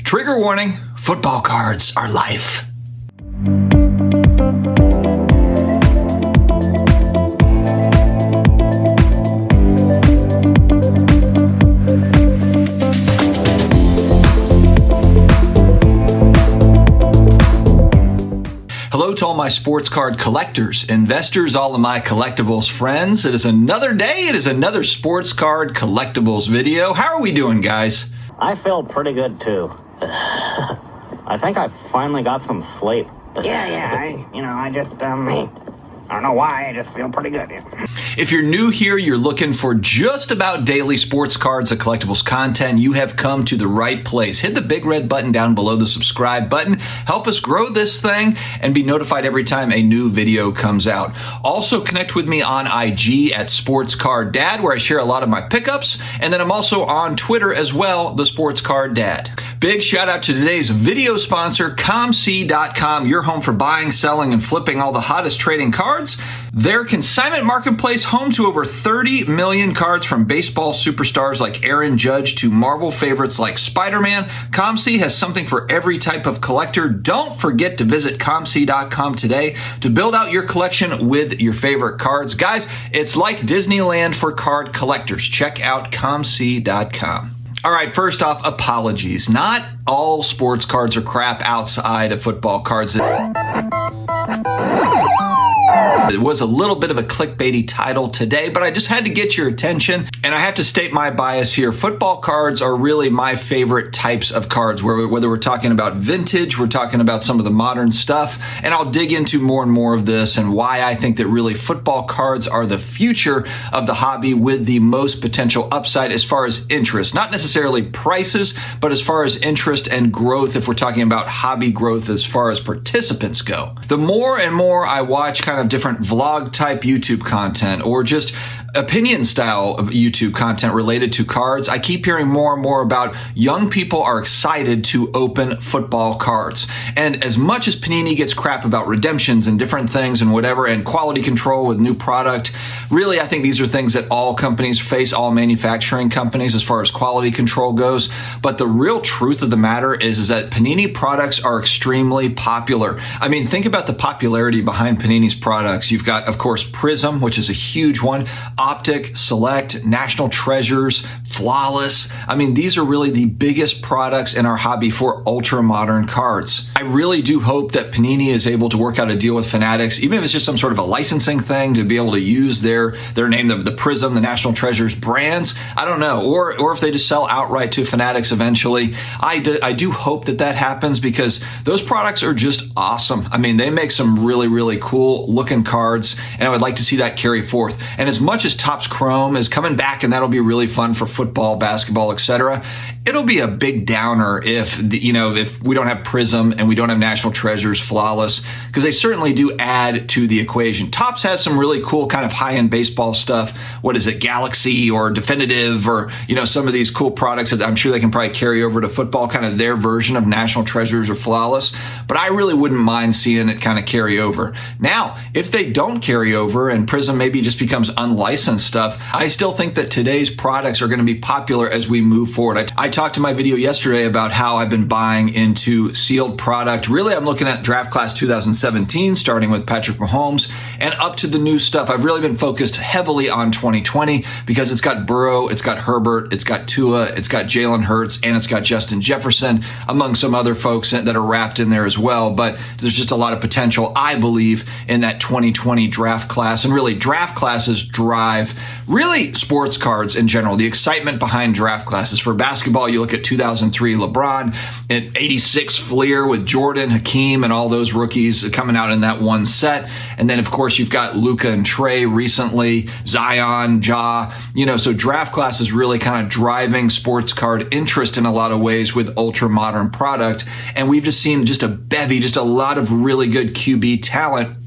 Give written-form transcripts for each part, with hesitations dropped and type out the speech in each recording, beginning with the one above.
Trigger warning, football cards are life. Hello to all my sports card collectors, investors, all of my collectibles friends. It is another day. It is another sports card collectibles video. How are we doing, guys? I feel pretty good, too. I think I finally got some sleep. I don't know why, I just feel pretty good. If you're new here, you're looking for just about daily sports cards and collectibles content, you have come to the right place. Hit the big red button down below the subscribe button. Help us grow this thing and be notified every time a new video comes out. Also connect with me on IG at Sports Card Dad, where I share a lot of my pickups. And then I'm also on Twitter as well, the Sports Card Dad. Big shout out to today's video sponsor, ComC.com, your home for buying, selling, and flipping all the hottest trading cards. Their consignment marketplace, home to over 30 million cards from baseball superstars like Aaron Judge to Marvel favorites like Spider-Man. ComC has something for every type of collector. Don't forget to visit ComC.com today to build out your collection with your favorite cards. Guys, it's like Disneyland for card collectors. Check out ComC.com. All right, first off, apologies. Not all sports cards are crap outside of football cards. It was a little bit of a clickbaity title today, but I just had to get your attention. And I have to state my bias here. Football cards are really my favorite types of cards, whether we're talking about vintage, we're talking about some of the modern stuff. And I'll dig into more and more of this and why I think that really football cards are the future of the hobby with the most potential upside as far as interest. Not necessarily prices, but as far as interest and growth, if we're talking about hobby growth as far as participants go. The more and more I watch kind of different vlog type YouTube content or just opinion style of YouTube content related to cards, I keep hearing more and more about young people are excited to open football cards. And as much as Panini gets crap about redemptions and different things and whatever, and quality control with new product, really I think these are things that all companies face, all manufacturing companies as far as quality control goes. But the real truth of the matter is that Panini products are extremely popular. I mean, think about the popularity behind Panini's products. You've got, of course, Prism, which is a huge one, Optic, Select, National Treasures, Flawless. I mean, these are really the biggest products in our hobby for ultra-modern cards. I really do hope that Panini is able to work out a deal with Fanatics, even if it's just some sort of a licensing thing to be able to use their name, the Prism, the National Treasures brands. I don't know. Or if they just sell outright to Fanatics eventually. I do hope that happens because those products are just awesome. I mean, they make some really, really cool looking cards, and I would like to see that carry forth. And as much as Topps Chrome is coming back, and that'll be really fun for football, basketball, etc., it'll be a big downer if we don't have Prism and we don't have National Treasures, Flawless, because they certainly do add to the equation. Topps has some really cool kind of high-end baseball stuff. What is it, Galaxy or Definitive, or some of these cool products that I'm sure they can probably carry over to football, kind of their version of National Treasures or Flawless. But I really wouldn't mind seeing it kind of carry over. Now, if they don't carry over and Prism maybe just becomes unlicensed stuff, I still think that today's products are going to be popular as we move forward. I talked in my video yesterday about how I've been buying into sealed product. Really, I'm looking at draft class 2017, starting with Patrick Mahomes and up to the new stuff. I've really been focused heavily on 2020 because it's got Burrow, it's got Herbert, it's got Tua, it's got Jalen Hurts, and it's got Justin Jefferson, among some other folks that are wrapped in there as well. But there's just a lot of potential, I believe, in that 2020 draft class. And really, draft classes drive really sports cards in general, the excitement behind draft classes. For basketball, you look at 2003 LeBron, and 86 Fleer with Jordan, Hakeem, and all those rookies coming out in that one set. And then, of course, you've got Luka and Trey recently, Zion, Ja, so draft class is really kind of driving sports card interest in a lot of ways with ultra modern product. And we've just seen just a bevy, just a lot of really good QB talent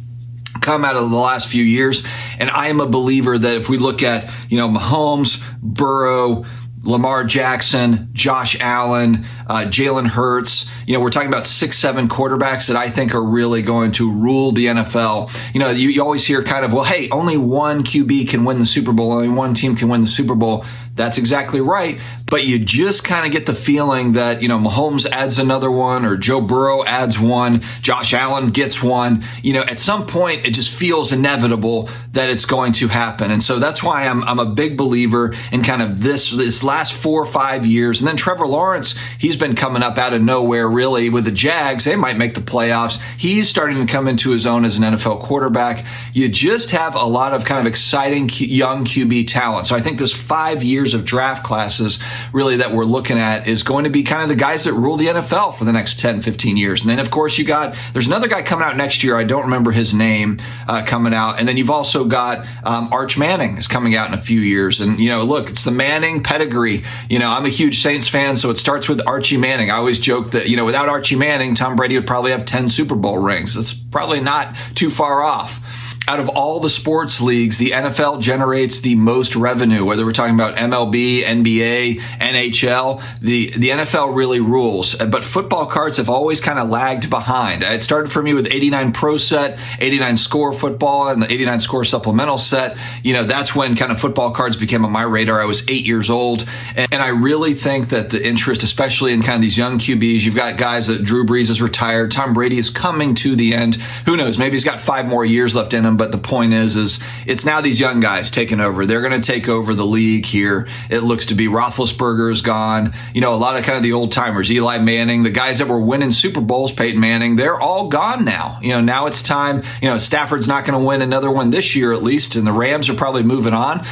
come out of the last few years. And I am a believer that if we look at, Mahomes, Burrow, Lamar Jackson, Josh Allen, Jalen Hurts. We're talking about 6-7 quarterbacks that I think are really going to rule the NFL. You always hear kind of, well, hey, only one QB can win the Super Bowl. Only one team can win the Super Bowl. That's exactly right. but you just kind of get the feeling that, Mahomes adds another one, or Joe Burrow adds one, Josh Allen gets one. At some point, it just feels inevitable that it's going to happen. And so that's why I'm a big believer in kind of this last 4 or 5 years. And then Trevor Lawrence, he's been coming up out of nowhere, really, with the Jags. They might make the playoffs. He's starting to come into his own as an NFL quarterback. You just have a lot of kind of exciting young QB talent. So I think this 5 years of draft classes really that we're looking at is going to be kind of the guys that rule the NFL for the next 10, 15 years. And then, of course, there's another guy coming out next year. I don't remember his name coming out. And then you've also got Arch Manning is coming out in a few years. And, look, it's the Manning pedigree. I'm a huge Saints fan, so it starts with Archie Manning. I always joke that, without Archie Manning, Tom Brady would probably have 10 Super Bowl rings. It's probably not too far off. Out of all the sports leagues, the NFL generates the most revenue, whether we're talking about MLB, NBA, NHL. The NFL really rules. But football cards have always kind of lagged behind. It started for me with 89 Pro Set, 89 Score Football, and the 89 Score Supplemental Set. That's when kind of football cards became on my radar. I was 8 years old. And I really think that the interest, especially in kind of these young QBs, you've got guys that Drew Brees is retired. Tom Brady is coming to the end. Who knows? Maybe he's got 5 more years left in him. But the point is it's now these young guys taking over. They're going to take over the league here. It looks to be Roethlisberger is gone. A lot of kind of the old timers, Eli Manning, the guys that were winning Super Bowls, Peyton Manning, they're all gone now. Now it's time. Stafford's not going to win another one this year at least, and the Rams are probably moving on.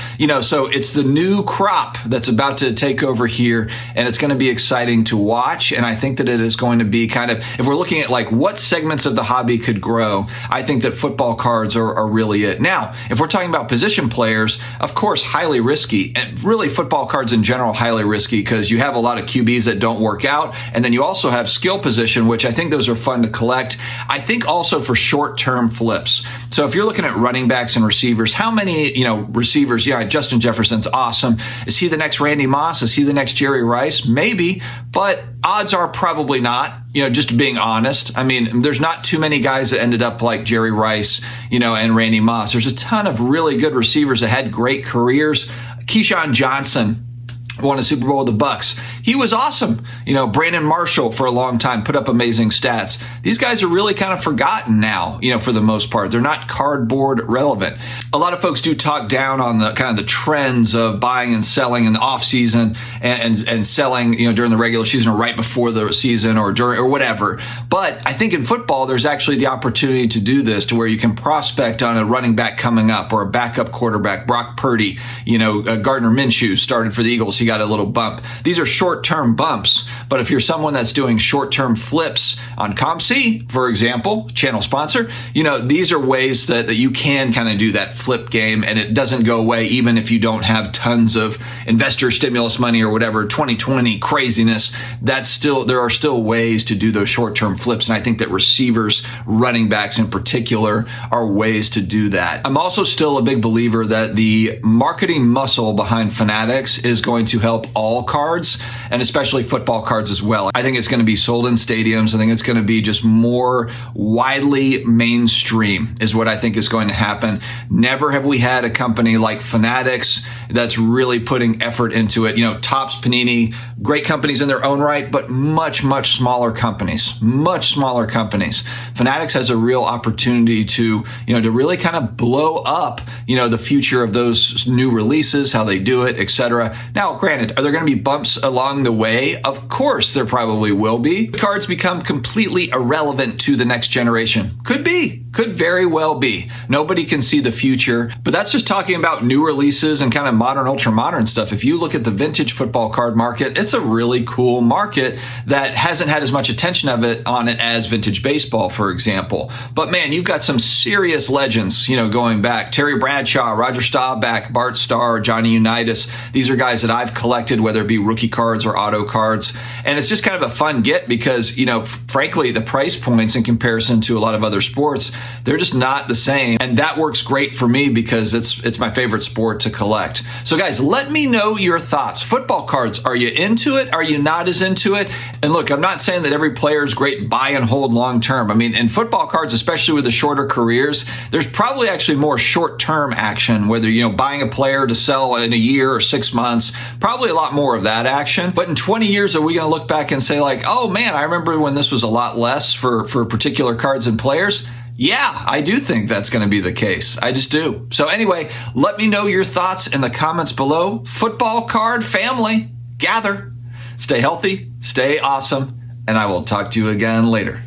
So it's the new crop that's about to take over here, and it's going to be exciting to watch. And I think that it is going to be kind of, if we're looking at like what segments of the hobby could grow, I think that football cards are really it. Now, if we're talking about position players, of course, highly risky, and really football cards in general, highly risky because you have a lot of QBs that don't work out. And then you also have skill position, which I think those are fun to collect. I think also for short-term flips. So if you're looking at running backs and receivers, how many, receivers? Yeah, Justin Jefferson's awesome. Is he the next Randy Moss? Is he the next Jerry Rice? Maybe, but odds are probably not. Just being honest. I mean, there's not too many guys that ended up like Jerry Rice, and Randy Moss. There's a ton of really good receivers that had great careers. Keyshawn Johnson won a Super Bowl with the Bucks. He was awesome. Brandon Marshall for a long time put up amazing stats. These guys are really kind of forgotten now, for the most part. They're not cardboard relevant. A lot of folks do talk down on the kind of the trends of buying and selling in the off season and selling, during the regular season or right before the season or during or whatever. But I think in football, there's actually the opportunity to do this to where you can prospect on a running back coming up or a backup quarterback, Brock Purdy, Gardner Minshew started for the Eagles. He got a little bump. These are short-term bumps, but if you're someone that's doing short-term flips on ComC, for example, channel sponsor, these are ways that you can kind of do that flip game, and it doesn't go away even if you don't have tons of investor stimulus money or whatever, 2020 craziness. There are still ways to do those short-term flips, and I think that receivers, running backs in particular, are ways to do that. I'm also still a big believer that the marketing muscle behind Fanatics is going to help all cards, and especially football cards as well. I think it's going to be sold in stadiums. I think it's going to be just more widely mainstream is what I think is going to happen. Never have we had a company like Fanatics that's really putting effort into it. Topps, Panini, great companies in their own right, but much, much smaller companies. Fanatics has a real opportunity to really kind of blow up, the future of those new releases, how they do it, etc. Now, granted, are there going to be bumps along the way? Of course, there probably will be. Cards become completely irrelevant to the next generation. Could very well be. Nobody can see the future, but that's just talking about new releases and kind of modern, ultra modern stuff. If you look at the vintage football card market, it's a really cool market that hasn't had as much attention on it as vintage baseball, for example. But man, you've got some serious legends, going back. Terry Bradshaw, Roger Staubach, Bart Starr, Johnny Unitas. These are guys that I've collected, whether it be rookie cards or auto cards. And it's just kind of a fun get because, frankly, the price points in comparison to a lot of other sports, they're just not the same. And that works great for me because it's my favorite sport to collect. So guys, let me know your thoughts. Football cards, are you into it? Are you not as into it? And look, I'm not saying that every player is great buy and hold long term. I mean, in football cards, especially with the shorter careers, there's probably actually more short-term action, whether, buying a player to sell in a year or 6 months, probably a lot more of that action. But in 20 years, are we going to look back and say like, oh man, I remember when this was a lot less for particular cards and players? Yeah, I do think that's going to be the case. I just do. So anyway, let me know your thoughts in the comments below. Football card family, gather. Stay healthy, stay awesome, and I will talk to you again later.